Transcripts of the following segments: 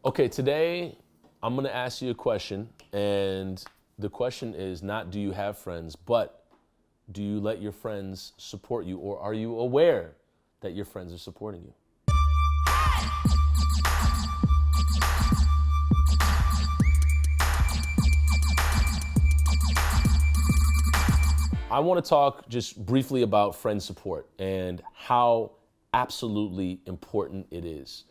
Okay, today I'm gonna ask you a question, and the question is not do you have friends, but do you let your friends support you, or are you aware that your friends are supporting you? I want to talk just briefly about friend support and how absolutely important it is.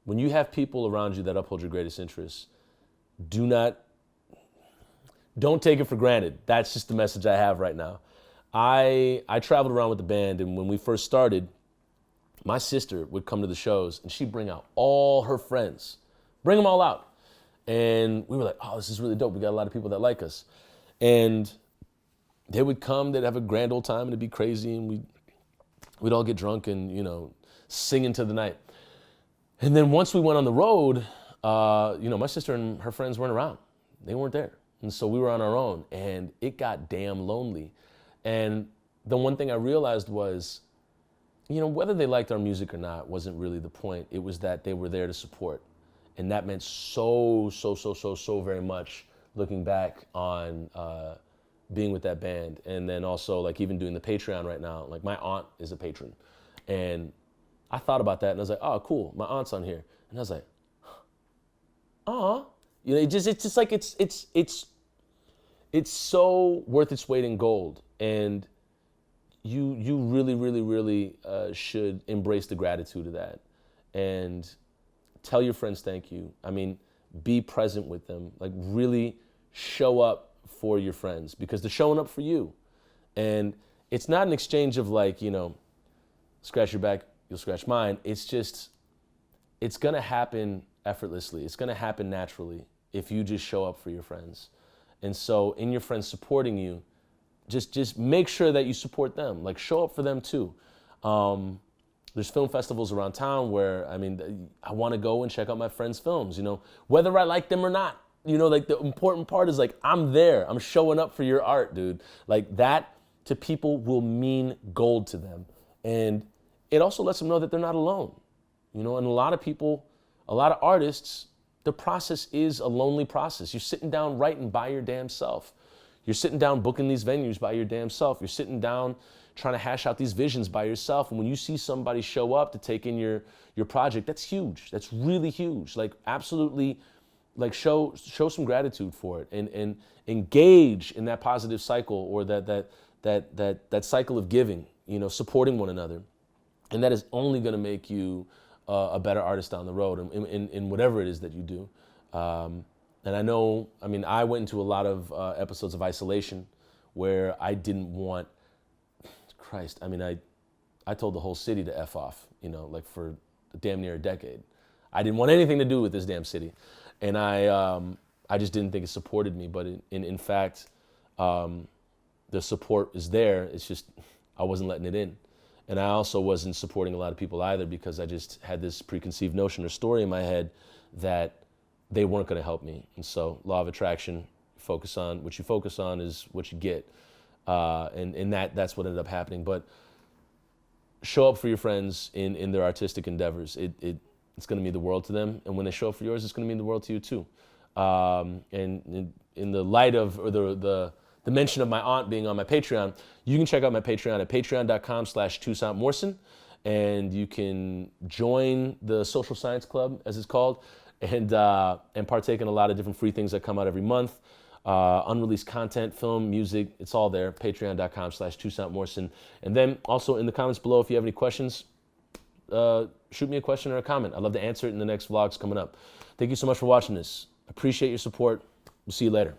When you have people around you that uphold your greatest interests, don't take it for granted. That's just the message I have right now. I traveled around with the band, and when we first started, my sister would come to the shows and she'd bring out all her friends, bring them all out. And we were like, oh, this is really dope. We got a lot of people that like us. And they would come, they'd have a grand old time and it'd be crazy, and we'd all get drunk and, sing into the night. And then once we went on the road, my sister and her friends weren't around. They weren't there. And so we were on our own, and it got damn lonely. And the one thing I realized was, whether they liked our music or not wasn't really the point. It was that they were there to support. And that meant so very much looking back on being with that band. And then also like even doing the Patreon right now, like my aunt is a patron. And I thought about that and I was like, oh, cool, my aunt's on here. And I was like, aw. It's just like it's so worth its weight in gold. And you really should embrace the gratitude of that. And tell your friends thank you. I mean, be present with them. Like really show up for your friends because they're showing up for you. And it's not an exchange of like, scratch your back, you'll scratch mine. It's gonna happen effortlessly. It's gonna happen naturally if you just show up for your friends. And so in your friends supporting you, just make sure that you support them. Like show up for them too. There's film festivals around town where, I wanna go and check out my friends' films, whether I like them or not. Like the important part is like, I'm there, I'm showing up for your art, dude. Like that to people will mean gold to them. And it also lets them know that they're not alone. And a lot of people, a lot of artists, the process is a lonely process. You're sitting down writing by your damn self. You're sitting down booking these venues by your damn self. You're sitting down trying to hash out these visions by yourself. And when you see somebody show up to take in your project, that's huge. That's really huge. Like absolutely, like show some gratitude for it and engage in that positive cycle or that cycle of giving, supporting one another. And that is only going to make you a better artist down the road in whatever it is that you do. And I know, I went into a lot of episodes of isolation where I didn't want, I told the whole city to F off, like for damn near a decade. I didn't want anything to do with this damn city. And I just didn't think it supported me. But in fact, the support is there. It's just, I wasn't letting it in. And I also wasn't supporting a lot of people either because I just had this preconceived notion or story in my head that they weren't going to help me. And so law of attraction, what you focus on is what you get. And that's what ended up happening. But show up for your friends in their artistic endeavors. It's going to mean the world to them. And when they show up for yours, it's going to mean the world to you too. And in the light of, or the mention of my aunt being on my Patreon, you can check out my Patreon at patreon.com/ToussaintMorrison, and you can join the Social Science Club, as it's called, and partake in a lot of different free things that come out every month. Unreleased content, film, music, it's all there, patreon.com/ToussaintMorrison. And then also in the comments below, if you have any questions, shoot me a question or a comment. I'd love to answer it in the next vlogs coming up. Thank you so much for watching this. Appreciate your support. We'll see you later.